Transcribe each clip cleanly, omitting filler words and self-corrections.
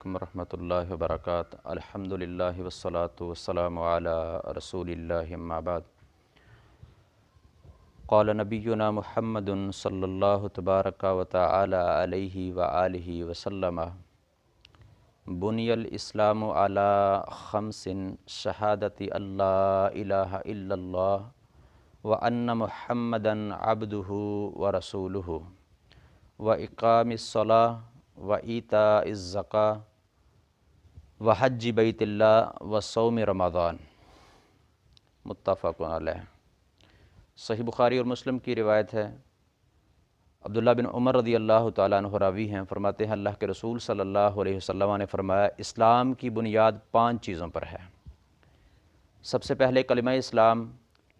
ورحمۃ اللہ وبرکاتہ۔ الحمد للہ والصلاة والسلام علی رسول اللہ اما بعد۔ قال نبینا محمد صلی اللہ تبارک و تعالی علیہ وآلہ وسلم بنی الاسلام علی خمس شہادت اللہ الہ الا اللہ وان محمدا عبدہ ورسولہ واقام الصلاۃ وایتاء الزکوٰۃ وحج بیت اللہ وصوم رمضان، متفق علیہ۔ صحیح بخاری اور مسلم کی روایت ہے، عبداللہ بن عمر رضی اللہ تعالیٰ عنہ راوی ہیں، فرماتے ہیں اللہ کے رسول صلی اللہ علیہ وسلم نے فرمایا اسلام کی بنیاد 5 چیزوں پر ہے۔ سب سے پہلے کلمہ اسلام،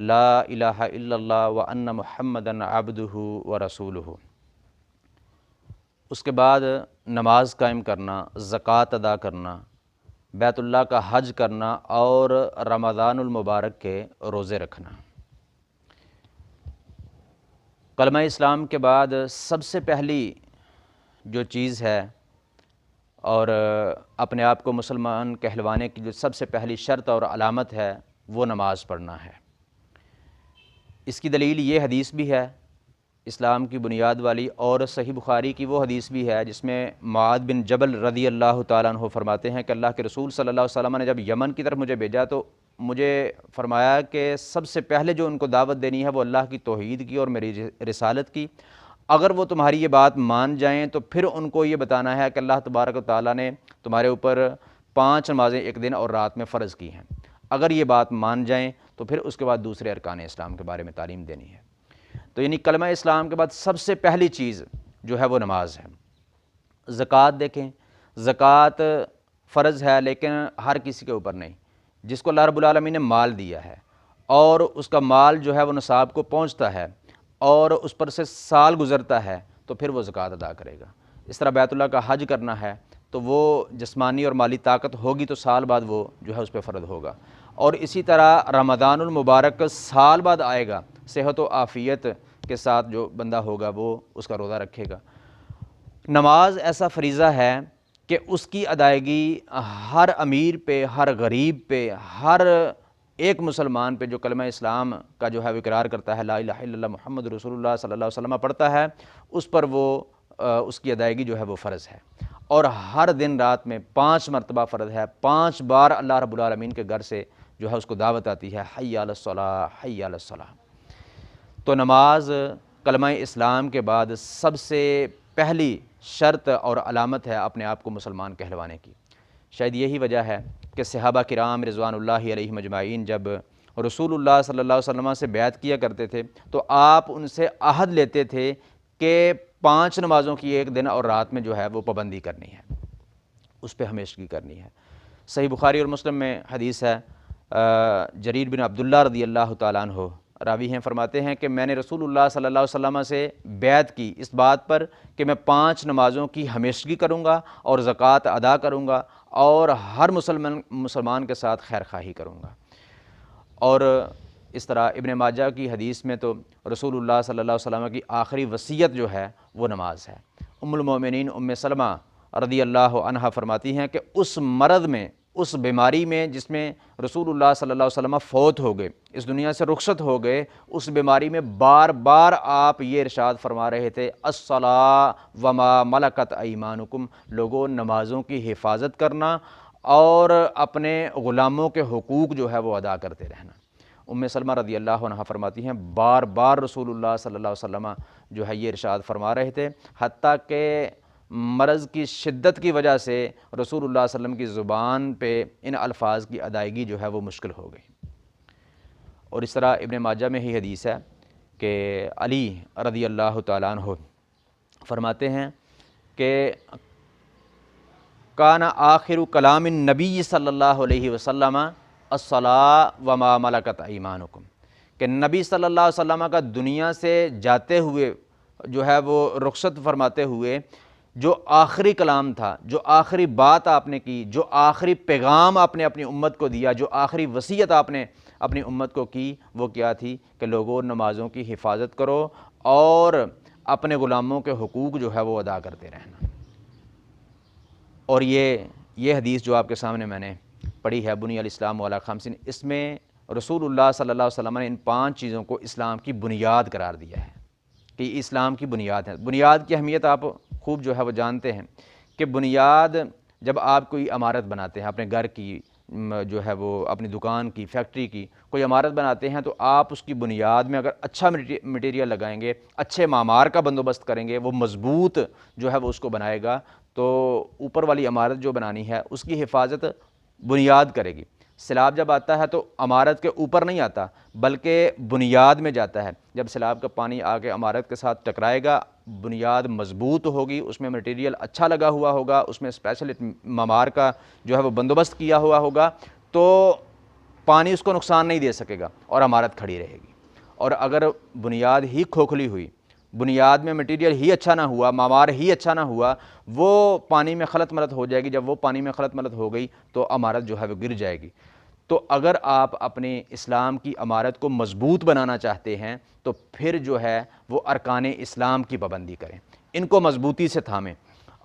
لا الہ الا اللہ وان محمدا عبدہ ورسولہ۔ اس کے بعد نماز قائم کرنا، زکوٰۃ ادا کرنا، بیت اللہ کا حج کرنا اور رمضان المبارک کے روزے رکھنا۔ کلمہ اسلام کے بعد سب سے پہلی جو چیز ہے اور اپنے آپ کو مسلمان کہلوانے کی جو سب سے پہلی شرط اور علامت ہے وہ نماز پڑھنا ہے۔ اس کی دلیل یہ حدیث بھی ہے اسلام کی بنیاد والی، اور صحیح بخاری کی وہ حدیث بھی ہے جس میں معاذ بن جبل رضی اللہ تعالیٰ عنہ فرماتے ہیں کہ اللہ کے رسول صلی اللہ علیہ وسلم نے جب یمن کی طرف مجھے بھیجا تو مجھے فرمایا کہ سب سے پہلے جو ان کو دعوت دینی ہے وہ اللہ کی توحید کی اور میری رسالت کی۔ اگر وہ تمہاری یہ بات مان جائیں تو پھر ان کو یہ بتانا ہے کہ اللہ تبارک و تعالیٰ نے تمہارے اوپر 5 نمازیں ایک دن اور رات میں فرض کی ہیں۔ اگر یہ بات مان جائیں تو پھر اس کے بعد دوسرے ارکان اسلام کے بارے میں تعلیم دینی ہے۔ تو یعنی کلمہ اسلام کے بعد سب سے پہلی چیز جو ہے وہ نماز ہے۔ زکوٰۃ دیکھیں، زکوٰۃ فرض ہے لیکن ہر کسی کے اوپر نہیں۔ جس کو اللہ رب العالمین نے مال دیا ہے اور اس کا مال جو ہے وہ نصاب کو پہنچتا ہے اور اس پر سے سال گزرتا ہے تو پھر وہ زکوٰۃ ادا کرے گا۔ اس طرح بیت اللہ کا حج کرنا ہے تو وہ جسمانی اور مالی طاقت ہوگی تو سال بعد وہ جو ہے اس پہ فرض ہوگا، اور اسی طرح رمضان المبارک سال بعد آئے گا، صحت و عافیت کے ساتھ جو بندہ ہوگا وہ اس کا روزہ رکھے گا۔ نماز ایسا فریضہ ہے کہ اس کی ادائیگی ہر امیر پہ، ہر غریب پہ، ہر ایک مسلمان پہ جو کلمہ اسلام کا جو ہے وہ اقرار کرتا ہے، لا الہ الا اللہ محمد رسول اللہ صلی اللہ علیہ وسلم پڑھتا ہے، اس پر وہ اس کی ادائیگی جو ہے وہ فرض ہے، اور ہر دن رات میں 5 مرتبہ فرض ہے۔ 5 بار اللہ رب العالمین کے گھر سے جو ہے اس کو دعوت آتی ہے، حی علی الصلاۃ، حی علی الصلاۃ۔ تو نماز کلمہ اسلام کے بعد سب سے پہلی شرط اور علامت ہے اپنے آپ کو مسلمان کہلوانے کی۔ شاید یہی وجہ ہے کہ صحابہ کرام رضوان اللہ علیہم اجمعین جب رسول اللہ صلی اللہ علیہ وسلم سے بیعت کیا کرتے تھے تو آپ ان سے عہد لیتے تھے کہ 5 نمازوں کی ایک دن اور رات میں جو ہے وہ پابندی کرنی ہے، اس پہ ہمیشگی کرنی ہے۔ صحیح بخاری اور مسلم میں حدیث ہے، جریر بن عبداللہ رضی اللہ تعالیٰ عنہ راوی ہیں، فرماتے ہیں کہ میں نے رسول اللہ صلی اللہ علیہ وسلم سے بیعت کی اس بات پر کہ میں 5 نمازوں کی ہمیشگی کروں گا اور زکوٰۃ ادا کروں گا اور ہر مسلمان کے ساتھ خیر خواہی کروں گا۔ اور اس طرح ابن ماجہ کی حدیث میں تو رسول اللہ صلی اللہ علیہ وسلم کی آخری وصیت جو ہے وہ نماز ہے۔ ام المومنین ام سلمہ رضی اللہ عنہا فرماتی ہیں کہ اس مرض میں، اس بیماری میں جس میں رسول اللہ صلی اللہ علیہ وسلم فوت ہو گئے، اس دنیا سے رخصت ہو گئے، اس بیماری میں بار بار آپ یہ ارشاد فرما رہے تھے، الصلاۃ وما ملکت ایمانکم، لوگوں نمازوں کی حفاظت کرنا اور اپنے غلاموں کے حقوق جو ہے وہ ادا کرتے رہنا۔ ام سلمہ رضی اللہ عنہ فرماتی ہیں بار بار رسول اللہ صلی اللہ علیہ وسلم جو ہے یہ ارشاد فرما رہے تھے، حتیٰ کہ مرض کی شدت کی وجہ سے رسول اللہ صلی اللہ علیہ وسلم کی زبان پہ ان الفاظ کی ادائیگی جو ہے وہ مشکل ہو گئی۔ اور اس طرح ابن ماجہ میں ہی حدیث ہے کہ علی رضی اللہ تعالیٰ عنہ فرماتے ہیں کہ کان آخر کلام النبی صلی اللہ علیہ وسلم الصلاۃ وما ملکت ایمانکم، کہ نبی صلی اللہ علیہ وسلم کا دنیا سے جاتے ہوئے جو ہے وہ رخصت فرماتے ہوئے جو آخری کلام تھا، جو آخری بات آپ نے کی، جو آخری پیغام آپ نے اپنی امت کو دیا، جو آخری وصیت آپ نے اپنی امت کو کی، وہ کیا تھی کہ لوگوں نمازوں کی حفاظت کرو اور اپنے غلاموں کے حقوق جو ہے وہ ادا کرتے رہنا۔ اور یہ حدیث جو آپ کے سامنے میں نے پڑھی ہے بنی الاسلام علی خمسین، اس میں رسول اللہ صلی اللہ علیہ وسلم نے ان 5 چیزوں کو اسلام کی بنیاد قرار دیا ہے کہ یہ اسلام کی بنیاد ہے۔ بنیاد کی اہمیت آپ خوب جو ہے وہ جانتے ہیں کہ بنیاد جب آپ کوئی عمارت بناتے ہیں، اپنے گھر کی جو ہے وہ اپنی دکان کی، فیکٹری کی کوئی عمارت بناتے ہیں، تو آپ اس کی بنیاد میں اگر اچھا مٹیریل لگائیں گے، اچھے معمار کا بندوبست کریں گے، وہ مضبوط جو ہے وہ اس کو بنائے گا، تو اوپر والی عمارت جو بنانی ہے اس کی حفاظت بنیاد کرے گی۔ سیلاب جب آتا ہے تو عمارت کے اوپر نہیں آتا بلکہ بنیاد میں جاتا ہے۔ جب سیلاب کا پانی آ کے عمارت کے ساتھ ٹکرائے گا، بنیاد مضبوط ہوگی، اس میں مٹیریل اچھا لگا ہوا ہوگا، اس میں اسپیشل معمار کا جو ہے وہ بندوبست کیا ہوا ہوگا، تو پانی اس کو نقصان نہیں دے سکے گا اور عمارت کھڑی رہے گی۔ اور اگر بنیاد ہی کھوکھلی ہوئی، بنیاد میں مٹیریل ہی اچھا نہ ہوا، معمار ہی اچھا نہ ہوا، وہ پانی میں خلط ملط ہو جائے گی۔ جب وہ پانی میں خلط ملط ہو گئی تو عمارت جو ہے وہ گر جائے گی۔ تو اگر آپ اپنے اسلام کی عمارت کو مضبوط بنانا چاہتے ہیں تو پھر جو ہے وہ ارکان اسلام کی پابندی کریں، ان کو مضبوطی سے تھامیں،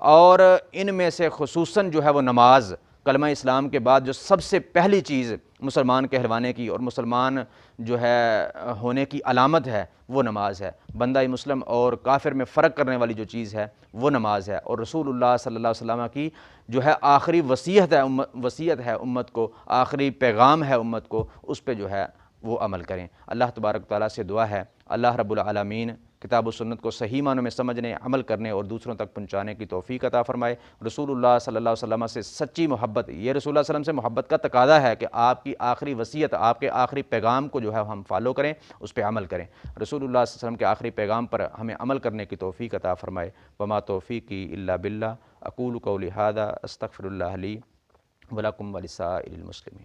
اور ان میں سے خصوصاً جو ہے وہ نماز، کلمہ اسلام کے بعد جو سب سے پہلی چیز مسلمان کہلوانے کی اور مسلمان جو ہے ہونے کی علامت ہے وہ نماز ہے۔ بندہ مسلم اور کافر میں فرق کرنے والی جو چیز ہے وہ نماز ہے، اور رسول اللہ صلی اللہ علیہ وسلم کی جو ہے آخری وصیت ہے امت کو، آخری پیغام ہے امت کو، اس پہ جو ہے وہ عمل کریں۔ اللہ تبارک تعالیٰ سے دعا ہے اللہ رب العالمین کتاب و سنت کو صحیح معنوں میں سمجھنے، عمل کرنے اور دوسروں تک پہنچانے کی توفیق عطا فرمائے۔ رسول اللہ صلی اللہ علیہ وسلم سے سچی محبت، یہ رسول اللہ صلی اللہ علیہ وسلم سے محبت کا تقاضا ہے کہ آپ کی آخری وصیت، آپ کے آخری پیغام کو جو ہے ہم فالو کریں، اس پہ عمل کریں۔ رسول اللہ صلی اللہ علیہ وسلم کے آخری پیغام پر ہمیں عمل کرنے کی توفیق عطا فرمائے۔ وما توفیقی الا باللہ، اقول قولی ھذا استغفر اللہ لی ولکم ولسائر المسلمین۔